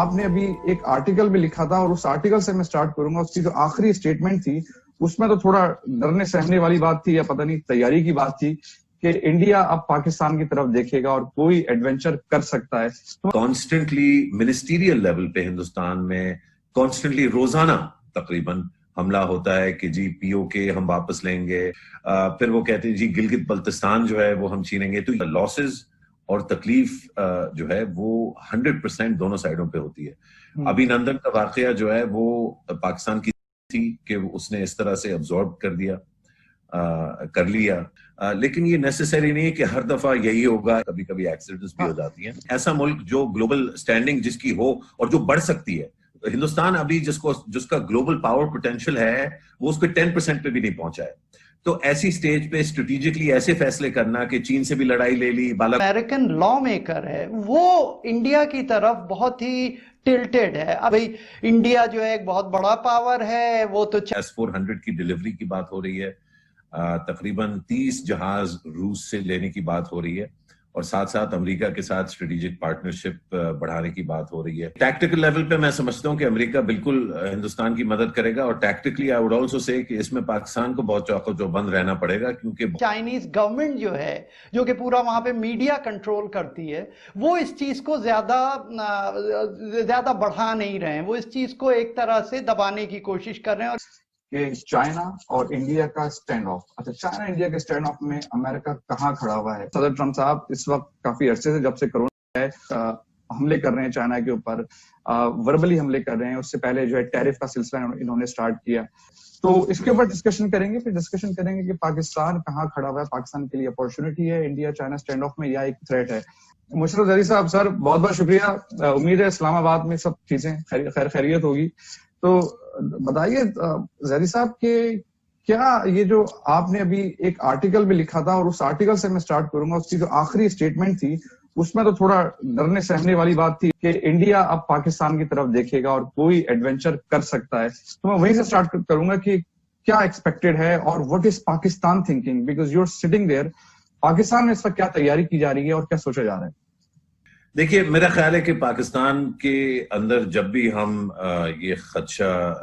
آپ نے ابھی ایک آرٹیکل بھی لکھا تھا اور اس آرٹیکل سے میں سٹارٹ کروں گا. اس کی جو آخری سٹیٹمنٹ تھی اس میں تو تھوڑا ڈرنے سہمنے والی بات تھی یا پتہ نہیں تیاری کی بات تھی کہ انڈیا اب پاکستان کی طرف دیکھے گا اور کوئی ایڈونچر کر سکتا ہے. کانسٹنٹلی منسٹیریل لیول پہ ہندوستان میں کانسٹنٹلی روزانہ تقریباً حملہ ہوتا ہے کہ جی پی او کے ہم واپس لیں گے، پھر وہ کہتے ہیں جی گلگت بلتستان جو ہے وہ ہم چھینیں گے. تو لاسز اور تکلیف جو ہے وہ 100% دونوں سائڈوں پہ ہوتی ہے. ابھی نندن کا واقعہ جو ہے وہ پاکستان کی تھی کہ اس نے اس طرح سے ابزارب کر لیا، لیکن یہ نیسیسری نہیں ہے کہ ہر دفعہ یہی ہوگا. کبھی کبھی ایکسیڈنٹس بھی ہو جاتی ہیں. ایسا ملک جو گلوبل سٹینڈنگ جس کی ہو اور جو بڑھ سکتی ہے، ہندوستان ابھی جس کا گلوبل پاور پوٹینشیل ہے وہ اس پہ 10% پہ بھی نہیں پہنچا ہے. تو ایسی سٹیج پہ اسٹریٹجکلی ایسے فیصلے کرنا کہ چین سے بھی لڑائی لے لی. امریکن لا میکر ہے وہ انڈیا کی طرف بہت ہی ٹلٹڈ ہے. ابھی انڈیا جو ہے ایک بہت بڑا پاور ہے، وہ تو S-400 کی ڈیلیوری کی بات ہو رہی ہے، تقریباً 30 جہاز روس سے لینے کی بات ہو رہی ہے، اور ساتھ ساتھ امریکہ کے ساتھ اسٹریٹجک پارٹنرشپ بڑھانے کی بات ہو رہی ہے. ٹیکٹیکل لیول پہ میں سمجھتا ہوں کہ امریکہ بالکل ہندوستان کی مدد کرے گا، اور tactically I would also say کہ اس میں پاکستان کو بہت چوکس جو بند رہنا پڑے گا، کیونکہ چائنیز گورنمنٹ جو ہے جو کہ پورا وہاں پہ میڈیا کنٹرول کرتی ہے، وہ اس چیز کو زیادہ بڑھا نہیں رہے ہیں. وہ اس چیز کو ایک طرح سے دبانے کی کوشش کر رہے ہیں. کہ چائنا اور انڈیا کا سٹینڈ آف. اچھا، چائنا انڈیا کے سٹینڈ آف میں امریکہ کہاں کھڑا ہوا ہے؟ صدر ٹرمپ صاحب اس وقت کافی عرصے سے جب سے کرونا ہے حملے کر رہے ہیں چائنا کے اوپر، وربلی حملے کر رہے ہیں. اس سے پہلے جو ہے ٹیرف کا سلسلہ انہوں نے سٹارٹ کیا. تو اس کے اوپر ڈسکشن کریں گے، پھر ڈسکشن کریں گے کہ پاکستان کہاں کھڑا ہوا ہے، پاکستان کے لیے اپارچونٹی ہے انڈیا چائنا سٹینڈ آف میں یا ایک تھریٹ ہے. مشرف ظہری صاحب، سر بہت بہت شکریہ. امید ہے اسلام آباد میں سب چیزیں خیریت ہوگی. تو بتائیے ظہری صاحب کہ کیا یہ جو آپ نے ابھی ایک آرٹیکل بھی لکھا تھا اور اس آرٹیکل سے میں سٹارٹ کروں گا. اس کی جو آخری سٹیٹمنٹ تھی اس میں تو تھوڑا ڈرنے سہمنے والی بات تھی کہ انڈیا اب پاکستان کی طرف دیکھے گا اور کوئی ایڈونچر کر سکتا ہے. تو میں وہیں سے سٹارٹ کروں گا کہ کیا ایکسپیکٹڈ ہے اور what is Pakistan thinking, because you are sitting there. Pakistan میں اس وقت کیا تیاری کی جا رہی ہے اور کیا سوچا جا رہا ہے؟ دیکھیے، میرا خیال ہے کہ پاکستان کے اندر جب بھی ہم یہ خدشہ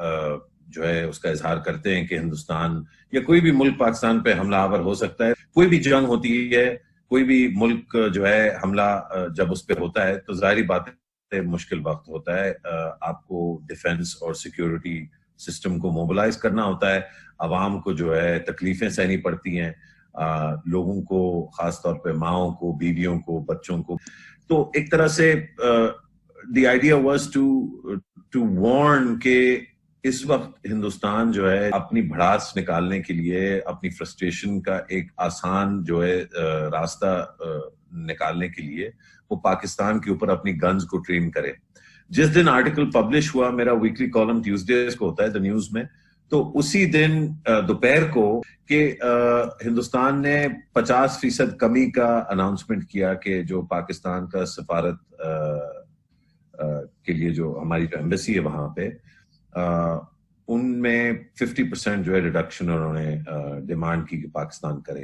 جو ہے اس کا اظہار کرتے ہیں کہ ہندوستان یا کوئی بھی ملک پاکستان پہ حملہ آور ہو سکتا ہے، کوئی بھی جنگ ہوتی ہے، کوئی بھی ملک جو ہے حملہ جب اس پہ ہوتا ہے تو ظاہری بات ہے مشکل وقت ہوتا ہے. آپ کو ڈیفنس اور سیکیورٹی سسٹم کو موبلائز کرنا ہوتا ہے، عوام کو جو ہے تکلیفیں سہنی پڑتی ہیں، لوگوں کو، خاص طور پہ ماؤں کو، بیویوں کو، بچوں کو. تو ایک طرح سے the idea was to warn کہ اس وقت ہندوستان جو ہے اپنی بھڑاس نکالنے کے لیے، اپنی فرسٹریشن کا ایک آسان جو ہے راستہ نکالنے کے لیے وہ پاکستان کے اوپر اپنی گنز کو ٹرین کرے. جس دن آرٹیکل پبلش ہوا، میرا ویکلی کالم ٹیوزڈیز کو ہوتا ہے دا نیوز میں، تو اسی دن دوپہر کو کہ ہندوستان نے 50% کمی کا اناؤنسمنٹ کیا کہ جو پاکستان کا سفارت کے لیے جو ہماری جو ایمبیسی ہے وہاں پہ، ان میں 50% جو ہے ریڈکشن انہوں نے ڈیمانڈ کی کہ پاکستان کرے.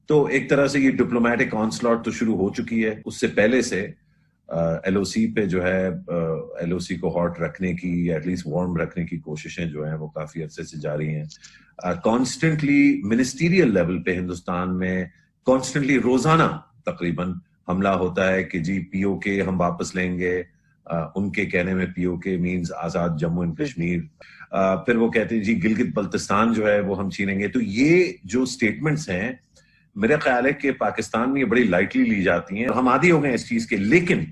تو ایک طرح سے یہ ڈپلومیٹک آنسلاٹ تو شروع ہو چکی ہے. اس سے پہلے سے ایل او سی پہ جو ہے ایل او سی کو ہاٹ رکھنے کی یا ایٹ لیسٹ وارم رکھنے کی کوششیں جو ہیں وہ کافی عرصے سے جاری ہیں. کانسٹنٹلی منسٹیریل لیول پہ ہندوستان میں کانسٹنٹلی روزانہ تقریباً حملہ ہوتا ہے کہ جی پی او کے ہم واپس لیں گے. ان کے کہنے میں P O K means Azad Jammu and Kashmir. پھر وہ کہتے ہیں جی گلگت بلتستان جو ہے وہ ہم چھینیں گے. تو یہ جو سٹیٹمنٹس ہیں میرا خیال ہے کہ پاکستان میں یہ بڑی لائٹلی لی جاتی ہیں. ہم عادی ہو گئے اس چیز کے. لیکن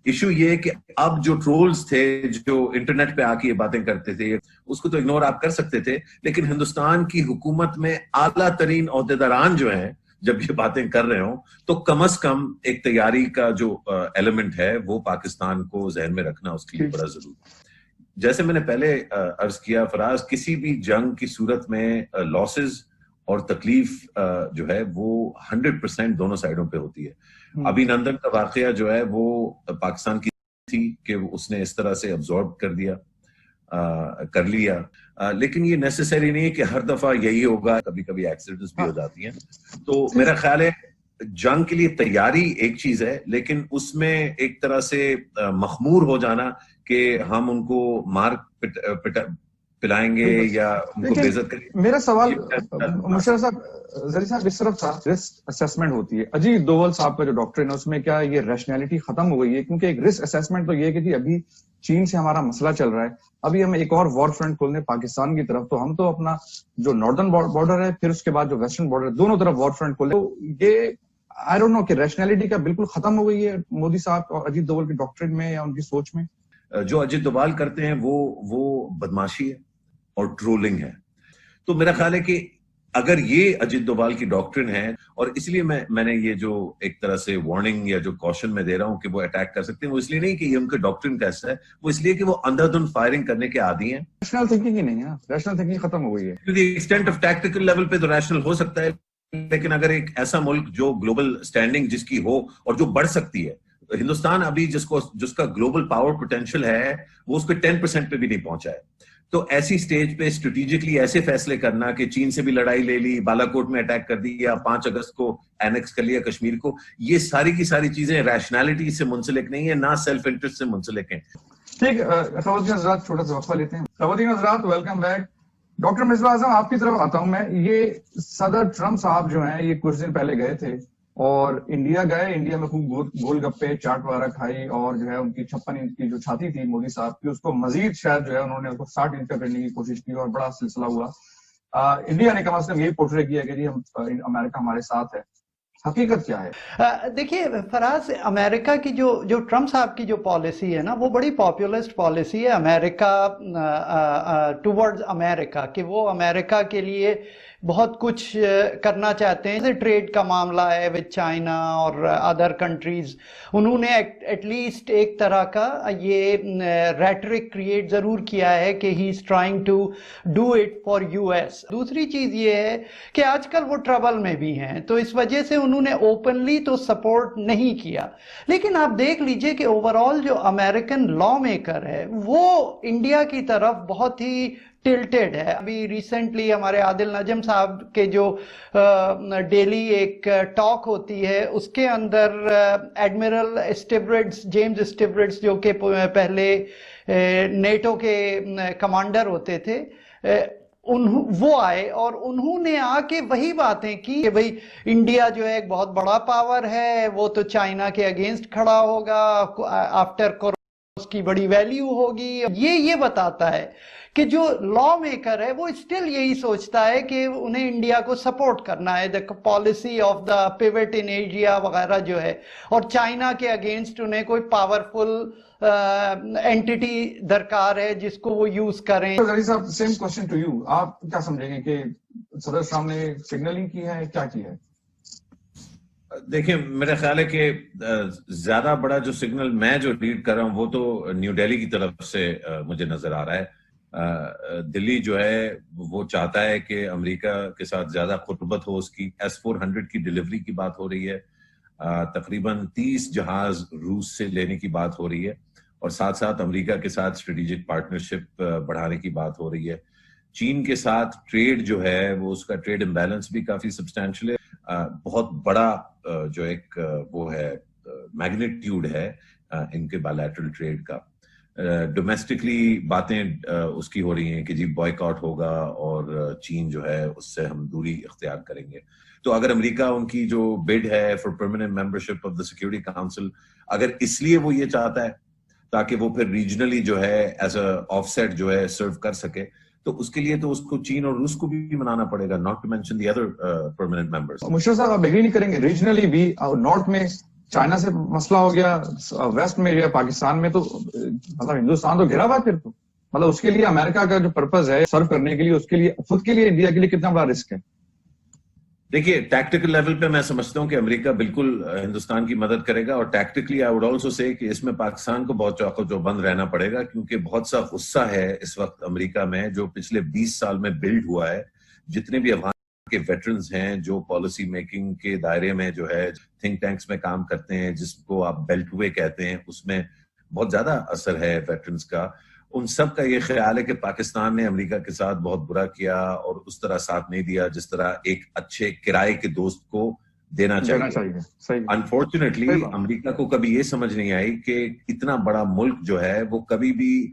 ایشو یہ ہے کہ اب جو ٹرولز تھے جو انٹرنیٹ پہ آ کے یہ باتیں کرتے تھے اس کو تو اگنور آپ کر سکتے تھے، لیکن ہندوستان کی حکومت میں اعلیٰ ترین عہدیداران جو ہیں جب یہ باتیں کر رہے ہوں تو کم از کم ایک تیاری کا جو ایلیمنٹ ہے وہ پاکستان کو ذہن میں رکھنا اس کے لیے بڑا ضروری ہے. جیسے میں نے پہلے عرض کیا فراز، کسی بھی جنگ کی صورت میں لاسز اور تکلیف جو ہے وہ 100% دونوں سائڈوں پہ ہوتی ہے. ابھی نندن کا واقعہ جو ہے وہ پاکستان کی تھی کہ اس نے اس طرح سے ابزارب کر لیا، لیکن یہ نیسیسری نہیں ہے کہ ہر دفعہ یہی ہوگا. کبھی کبھی ایکسیڈنٹس بھی ہو جاتی ہیں. تو میرا خیال ہے جنگ کے لیے تیاری ایک چیز ہے، لیکن اس میں ایک طرح سے مخمور ہو جانا کہ ہم ان کو مار پلائیں گے یا ان کو بےعزت کریں گے. میرا سوال مشرف صاحب ظریف صاحب اس طرف تھا، رسک اسیسمنٹ ہوتی ہے. اجیت دوول صاحب کا جو ڈاکٹرین ہے اس میں کیا یہ ریشنلٹی ختم ہو گئی ہے؟ کیونکہ ایک رسک اسیسمنٹ تو یہ کہ جی ابھی چین سے ہمارا مسئلہ چل رہا ہے، ابھی ہمیں ایک اور وار فرنٹ کھولنے پاکستان کی طرف، تو ہم تو اپنا جو ناردرن بارڈر ہے پھر اس کے بعد جو ویسٹرن بارڈر ہے دونوں طرف وار فرنٹ کھولے. تو یہ آئی ڈونٹ نو کہ ریشنلٹی کا بالکل ختم ہو گئی ہے مودی صاحب اور اجیت دوول کی ڈاکٹرین میں یا ان کی سوچ میں؟ جو اجیت دوول کرتے ہیں وہ بدماشی ہے اور ٹرولنگ ہے. تو میرا خیال ہے کہ اگر یہ اجیت دوول کی ڈاکٹرن ہے، اور اس لیے میں نے یہ جو ایک طرح سے وارننگ یا جو کوشن میں دے رہا ہوں کہ وہ اٹیک کر سکتے ہیں، وہ اس لیے نہیں کہ یہ ان کا ڈاکٹرن کیسا ہے، وہ اس لیے کہ وہ اندھا دھند فائرنگ کرنے کے عادی ہیں. ریشنل تھنکنگ ہی نہیں ہے، ریشنل تھنکنگ ختم ہو گئی ہے. To the extent of tactical level پہ تو ریشنل ہو سکتا ہے، لیکن اگر ایک ایسا ملک جو گلوبل اسٹینڈنگ جس کی ہو اور جو بڑھ سکتی ہے، ہندوستان ابھی جس کا گلوبل پاور پوٹینشیل ہے وہ اس پہ 10% پہ بھی نہیں پہنچا ہے. تو ایسی سٹیج پہ اسٹریٹجکلی ایسے فیصلے کرنا کہ چین سے بھی لڑائی لے لی، بالا کوٹ میں اٹیک کر دی یا 5 اگست کو اینیکس کر لیا کشمیر کو، یہ ساری کی ساری چیزیں ریشنالٹی سے منسلک نہیں ہے، نہ سیلف انٹرسٹ سے منسلک ہیں. ٹھیک. خواتین حضرات چھوٹا سا وقفہ لیتے ہیں. خواتین حضرات ویلکم بیک. ڈاکٹر مصباح اعظم آپ کی طرف آتا ہوں میں. یہ صدر ٹرمپ صاحب جو ہیں یہ کچھ دن پہلے گئے تھے اور انڈیا گئے، انڈیا میں خوب گول گپے چاٹ وغیرہ کھائی، اور جو ہے ان کی 56 انچ کی جو چھاتی تھی مودی صاحب کی اس کو مزید شاید جو ہے انہوں نے اس کو 60 انچ کا کرنے کی کوشش کی اور بڑا سلسلہ ہوا. انڈیا نے کم از کم یہی پورٹرے کیا کہ جی امریکہ ہمارے ساتھ ہے. حقیقت کیا ہے؟ دیکھیے فراز، امریکہ کی جو ٹرمپ صاحب کی جو پالیسی ہے نا وہ بڑی پاپولسٹ پالیسی ہے امریکہ ٹورڈز امریکہ، کہ وہ امریکہ کے لیے بہت کچھ کرنا چاہتے ہیں. جیسے ٹریڈ کا معاملہ ہے وتھ چائنا اور ادر کنٹریز، انہوں نے ایٹ لیسٹ ایک طرح کا یہ ریٹرک کریٹ ضرور کیا ہے کہ he is trying to do it for U S. دوسری چیز یہ ہے کہ آج کل وہ ٹربل میں بھی ہیں، تو اس وجہ سے انہوں نے اوپنلی تو سپورٹ نہیں کیا. لیکن آپ دیکھ لیجئے کہ اوور آل جو امریکن لا میکر ہے وہ انڈیا کی طرف بہت ہی ٹلٹڈ ہے. ابھی ریسنٹلی ہمارے عادل نجم صاحب کے جو ڈیلی ایک ٹاک ہوتی ہے اس کے اندر ایڈمرل اسٹیبرڈز، جیمز اسٹیبرڈز جو کہ پہلے نیٹو کے کمانڈر ہوتے تھے، وہ آئے اور انہوں نے آ کے وہی باتیں کی کہ بھئی انڈیا جو ہے ایک بہت بڑا پاور ہے، وہ تو چائنا کے اگینسٹ کھڑا ہوگا، آفٹر اس کی بڑی ویلیو ہوگی. یہ بتاتا ہے کہ جو لا میکر ہے وہ اسٹل یہی سوچتا ہے کہ انہیں انڈیا کو سپورٹ کرنا ہے، the policy of the pivot in Asia وغیرہ جو ہے، اور چائنا کے اگینسٹ انہیں کوئی پاورفل اینٹیٹی درکار ہے جس کو وہ یوز کریں. ظریف صاحب سیم کوشچن ٹو یو، آپ کیا سمجھیں گے کہ صدر صاحب نے سگنلنگ کی ہے، کیا کی ہے؟ دیکھیں میرا خیال ہے کہ زیادہ بڑا جو سگنل میں جو ریڈ کر رہا ہوں وہ تو نیو دہلی کی طرف سے مجھے نظر آ رہا ہے. دلی جو ہے وہ چاہتا ہے کہ امریکہ کے ساتھ زیادہ قربت ہو، اس کی S-400 کی ڈیلیوری کی بات ہو رہی ہے، تقریباً 30 جہاز روس سے لینے کی بات ہو رہی ہے، اور ساتھ ساتھ امریکہ کے ساتھ اسٹریٹجک پارٹنرشپ بڑھانے کی بات ہو رہی ہے. چین کے ساتھ ٹریڈ جو ہے وہ اس کا ٹریڈ امبیلنس بھی کافی سبسٹینشیل ہے، بہت بڑا جو ایک وہ ہے میگنیٹیوڈ ہے ان کے بائلیٹرل ٹریڈ کا. ڈومیسٹکلی باتیں اس کی ہو رہی ہیں کہ جی بوائیکاٹ ہوگا اور چین جو ہے اس سے ہم دوری اختیار کریں گے. تو اگر امریکہ ان کی جو بڈ ہے for permanent membership of the security council, اگر اس لیے وہ یہ چاہتا ہے تاکہ وہ پھر ریجنلی جو ہے ایز اے آف سیٹ جو ہے سرو کر سکے، تو اس کے لیے تو اس کو چین اور روس کو بھی منانا پڑے گا، not to mention the other permanent members. Musharraf صاحب آپ ایگری نہیں کریں گے ریجنلی بھی نارتھ میں چائنا سے مسئلہ ہو گیا، ویسٹ میں یا پاکستان میں، تو مطلب ہندوستان تو گھرا ہوا ہے پھر تو، مطلب اس کے لیے امریکہ کا جو پرپز ہے سرو کرنے کے لیے، اس کے لیے خود کے لیے انڈیا کے لیے کتنا بڑا رسک ہے؟ دیکھیے ٹیکٹیکل لیول پہ میں سمجھتا ہوں کہ امریکہ بالکل ہندوستان کی مدد کرے گا، اور tactically I would also say کہ اس میں پاکستان کو بہت چوکو چوبند رہنا پڑے گا، کیونکہ بہت سا غصہ ہے اس وقت امریکہ میں جو پچھلے 20 سال میں بلڈ ہوا ہے. جتنے بھی افغان کے ویٹرنز ہیں جو پالیسی میکنگ کے دائرے میں جو ہے تھنک ٹینکس میں کام کرتے ہیں، جس کو آپ بیلٹ وے کہتے ہیں، اس میں بہت زیادہ اثر ہے ویٹرنز کا. ان سب کا یہ خیال ہے کہ پاکستان نے امریکہ کے ساتھ بہت برا کیا اور اس طرح ساتھ نہیں دیا جس طرح ایک اچھے کرائے کے دوست کو دینا چاہیے. انفارچونیٹلی امریکہ کو کبھی یہ سمجھ نہیں آئی کہ اتنا بڑا ملک جو ہے وہ کبھی بھی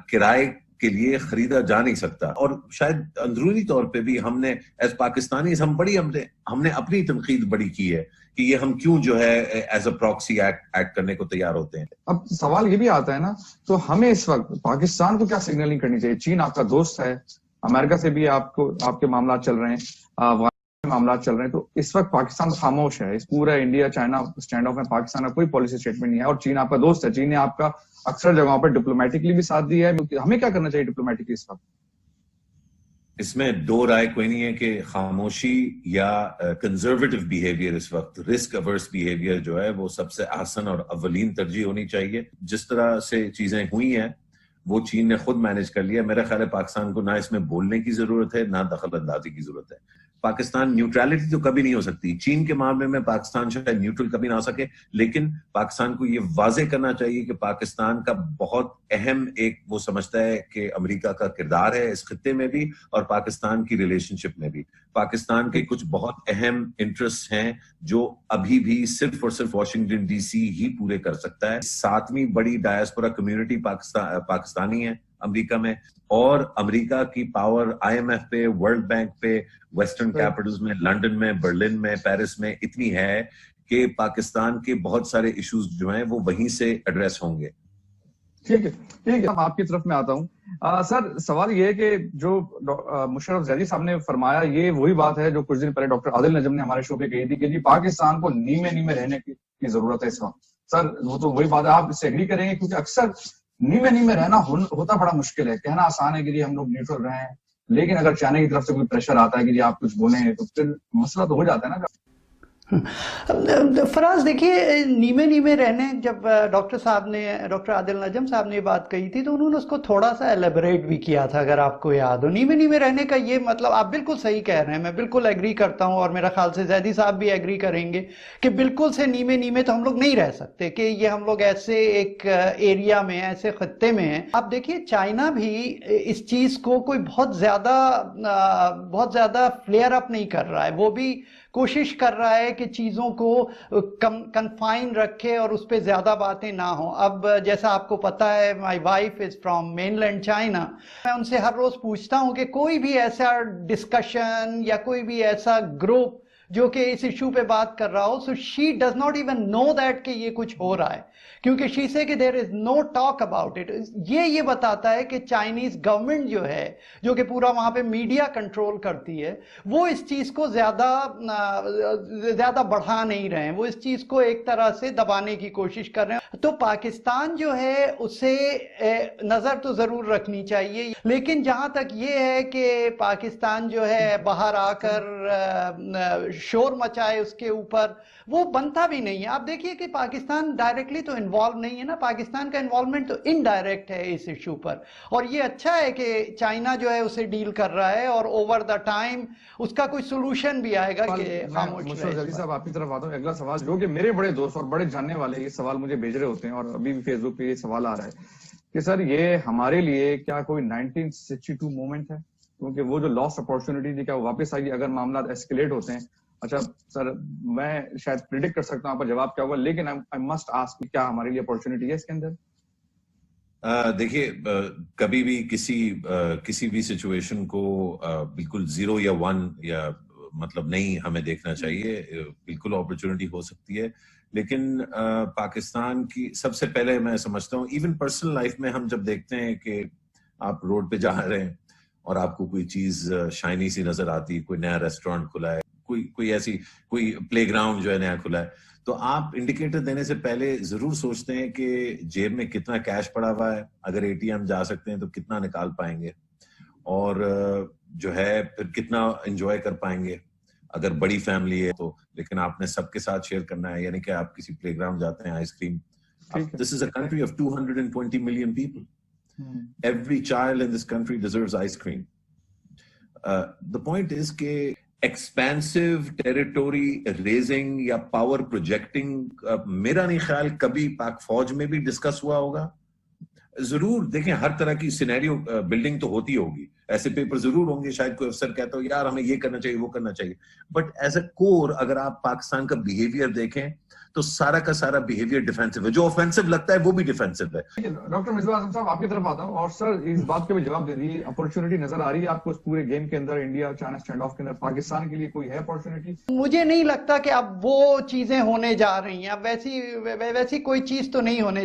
کرائے کے لیے خریدا جا نہیں سکتا. اور شاید اندرونی طور پہ بھی ہم نے ایز پاکستانی ہم نے اپنی تنقید بڑی کی ہے کہ یہ ہم کیوں جو ہے ایز اے پراکسی ایکٹ کرنے کو تیار ہوتے ہیں. اب سوال یہ بھی آتا ہے نا, تو ہمیں اس وقت پاکستان کو کیا سگنلنگ کرنی چاہیے؟ چین آپ کا دوست ہے, امریکہ سے بھی آپ کے معاملات چل رہے ہیں, معاملات چل رہے ہیں, تو اس وقت پاکستان خاموش ہے. اس پورا انڈیا چائنا اسٹینڈ آف میں پاکستان کا کوئی پالیسی اسٹیٹمنٹ نہیں ہے, اور چین آپ کا دوست ہے. چین نے آپ کا اکثر جگہوں پر ڈپلومیٹکلی بھی ساتھ دیا ہے. ہمیں کیا کرنا چاہیے ڈپلومیٹکلی اس وقت؟ اس میں دو رائے کوئی نہیں ہے کہ خاموشی یا کنزرویٹو بیہیویئر, اس وقت رسک اورس بیہیویئر جو ہے وہ سب سے آسان اور اولین ترجیح ہونی چاہیے. جس طرح سے چیزیں ہوئی ہیں وہ چین نے خود مینج کر لیا. میرا خیال ہے پاکستان کو نہ اس میں بولنے کی ضرورت ہے نہ دخل اندازی کی ضرورت ہے. پاکستان نیوٹرلٹی تو کبھی نہیں ہو سکتی. چین کے معاملے میں پاکستان شاید نیوٹرل کبھی نہ ہو سکے, لیکن پاکستان کو یہ واضح کرنا چاہیے کہ پاکستان کا بہت اہم ایک وہ سمجھتا ہے کہ امریکہ کا کردار ہے اس خطے میں بھی اور پاکستان کی ریلیشن شپ میں بھی. پاکستان کے کچھ بہت اہم انٹرسٹ ہیں جو ابھی بھی صرف اور صرف واشنگٹن ڈی سی ہی پورے کر سکتا ہے. 7ویں بڑی ڈائسپورا کمیونٹی پاکستانی ہے امریکہ میں, اور امریکہ کی پاور آئی ایم ایف پہ, ورلڈ بینک پہ, ویسٹرن کیپٹلز میں, لنڈن میں, برلن میں, پیرس میں اتنی ہے کہ پاکستان کے بہت سارے ایشوز جو ہیں وہ وہیں سے ایڈریس ہوں گے. ٹھیک ہے, آپ کی طرف میں آتا ہوں. سر سوال یہ ہے کہ جو مشرف زیدی صاحب نے فرمایا یہ وہی بات ہے جو کچھ دن پہلے ڈاکٹر عادل نجم نے ہمارے شو پہ کہی تھی کہ جی پاکستان کو نیمے رہنے کی ضرورت ہے اس وقت. سر وہ تو وہی بات ہے, آپ اس سے ایگری کریں گے؟ کیونکہ اکثر نیمے رہنا ہوتا بڑا مشکل ہے. کہنا آسان ہے کہ جی ہم لوگ نیوٹرل رہے ہیں, لیکن اگر چائنا کی طرف سے کوئی پریشر آتا ہے کہ جی آپ کچھ بولیں تو پھر مسئلہ تو ہو جاتا ہے نا. فراز دیکھیے, نیمے رہنے, جب ڈاکٹر عادل نجم صاحب نے یہ بات کہی تھی تو انہوں نے اس کو تھوڑا سا ایلیبریٹ بھی کیا تھا, اگر آپ کو یاد ہو. نیمے رہنے کا یہ مطلب, آپ بالکل صحیح کہہ رہے ہیں, میں بالکل ایگری کرتا ہوں, اور میرا خیال سے زیدی صاحب بھی ایگری کریں گے کہ بالکل سے نیمے تو ہم لوگ نہیں رہ سکتے, کہ یہ ہم لوگ ایسے ایک ایریا میں, ایسے خطے میں ہیں. آپ دیکھیے چائنا بھی اس چیز کو کوئی بہت زیادہ فلیئر اپ نہیں کر رہا ہے. وہ بھی کوشش کر رہا ہے کہ چیزوں کو کنفائن رکھے اور اس پہ زیادہ باتیں نہ ہوں. اب جیسا آپ کو پتا ہے, my wife is from mainland China. میں ان سے ہر روز پوچھتا ہوں کہ کوئی بھی ایسا ڈسکشن یا کوئی بھی ایسا گروپ جو کہ اس ایشو پہ بات کر رہا ہو, so she does not even know that کہ یہ کچھ ہو رہا ہے, کیونکہ شی سے کہ دیر از نو ٹاک اباؤٹ اٹ. یہ بتاتا ہے کہ چائنیز گورنمنٹ جو ہے, جو کہ پورا وہاں پہ میڈیا کنٹرول کرتی ہے, وہ اس چیز کو زیادہ بڑھا نہیں رہے ہیں, وہ اس چیز کو ایک طرح سے دبانے کی کوشش کر رہے ہیں. تو پاکستان جو ہے اسے نظر تو ضرور رکھنی چاہیے, لیکن جہاں تک یہ ہے کہ پاکستان جو ہے باہر آ کر شور مچائے اس کے اوپر, وہ بنتا بھی نہیں ہے. آپ دیکھیے کہ پاکستان ڈائریکٹلی تو انوالو نہیں ہے نا, پاکستان کا انوالومنٹ تو انڈائریکٹ ہے اس ایشو پر, اور یہ اچھا ہے کہ چائنا جو ہے اسے ڈیل کر رہا ہے, اور اوور دا ٹائم اس کا کوئی سولوشن بھی آئے گا کہ خاموش رہے. صاحب آپ کی طرف آتا ہوں. اگلا سوال جو کہ میرے بڑے دوست اور بڑے جاننے والے یہ سوال مجھے بھیج رہے ہوتے ہیں, اور ابھی بھی فیس بک پہ یہ سوال آ رہا ہے کہ سر یہ ہمارے لیے کیا کوئی 1962 مومنٹ ہے, کیونکہ وہ جو لاسٹ اپارچونٹی تھی کیا وہ واپس آئے گی اگر معاملات ایسکیلیٹ ہوتے ہیں؟ اچھا سر, میں شاید پریڈکٹ کر سکتا ہوں آپ کا جواب کیا ہوگا, لیکن I must ask کہ کیا ہمارے لیے اپارچونٹی ہے اس کے اندر؟ دیکھیے, کبھی بھی کسی بھی سچویشن کو بالکل 0 یا 1 یا مطلب نہیں ہمیں دیکھنا چاہیے. بالکل اپارچونٹی ہو سکتی ہے, لیکن پاکستان کی سب سے پہلے میں سمجھتا ہوں ایون پرسنل لائف میں ہم جب دیکھتے ہیں کہ آپ روڈ پہ جا رہے ہیں اور آپ کو کوئی چیز شائنی سی نظر آتی, کوئی نیا ریسٹورینٹ کھلا ہے, کوئی پلے گراؤنڈ جو ہے نیا کھلا ہے, تو آپ انڈیکیٹر دینے سے پہلے ضرور سوچتے ہیں کہ جیب میں کتنا کیش پڑا ہوا ہے, اگر اے ٹی ایم جا سکتے ہیں تو کتنا نکال پائیں گے, اور جو ہے پھر کتنا انجوائے کر پائیں گے اگر بڑی فیملی ہے تو. لیکن آپ نے سب کے ساتھ شیئر کرنا ہے, یعنی کہ آپ کسی پلے گراؤنڈ جاتے ہیں, ice cream, this is a country of 220 million people. Every child in this country deserves ice cream. The point is کہ expansive territory raising یا power projecting میرا نہیں خیال کبھی پاک فوج میں بھی ڈسکس ہوا ہوگا. ضرور دیکھیں ہر طرح کی سینیریو بلڈنگ تو ہوتی ہوگی, ایسے پیپر ضرور ہوں گے, شاید کوئی افسر کہتا ہو یار ہمیں یہ کرنا چاہیے وہ کرنا چاہیے, بٹ ایز اے کور اگر آپ پاکستان کا بیہیویئر دیکھیں تو سارا کا سارا بیہیویئر ڈیفینسو ہے, جو آفینسو لگتا ہے وہ بھی ڈیفینسو ہے. ڈاکٹر مصباح اعظم صاحب آپ کی طرف آتا ہوں, اور سر اس بات کے بھی جواب دے دیجیے, اپرچونٹی نظر آ رہی ہے آپ کو اس پورے گیم کے اندر, انڈیا چائنا اسٹینڈ آف کے اندر پاکستان کے لیے کوئی ہے اپرچونٹی؟ مجھے نہیں لگتا کہ اب وہ چیزیں ہونے جا رہی ہیں, اب ویسی کوئی چیز تو نہیں ہونے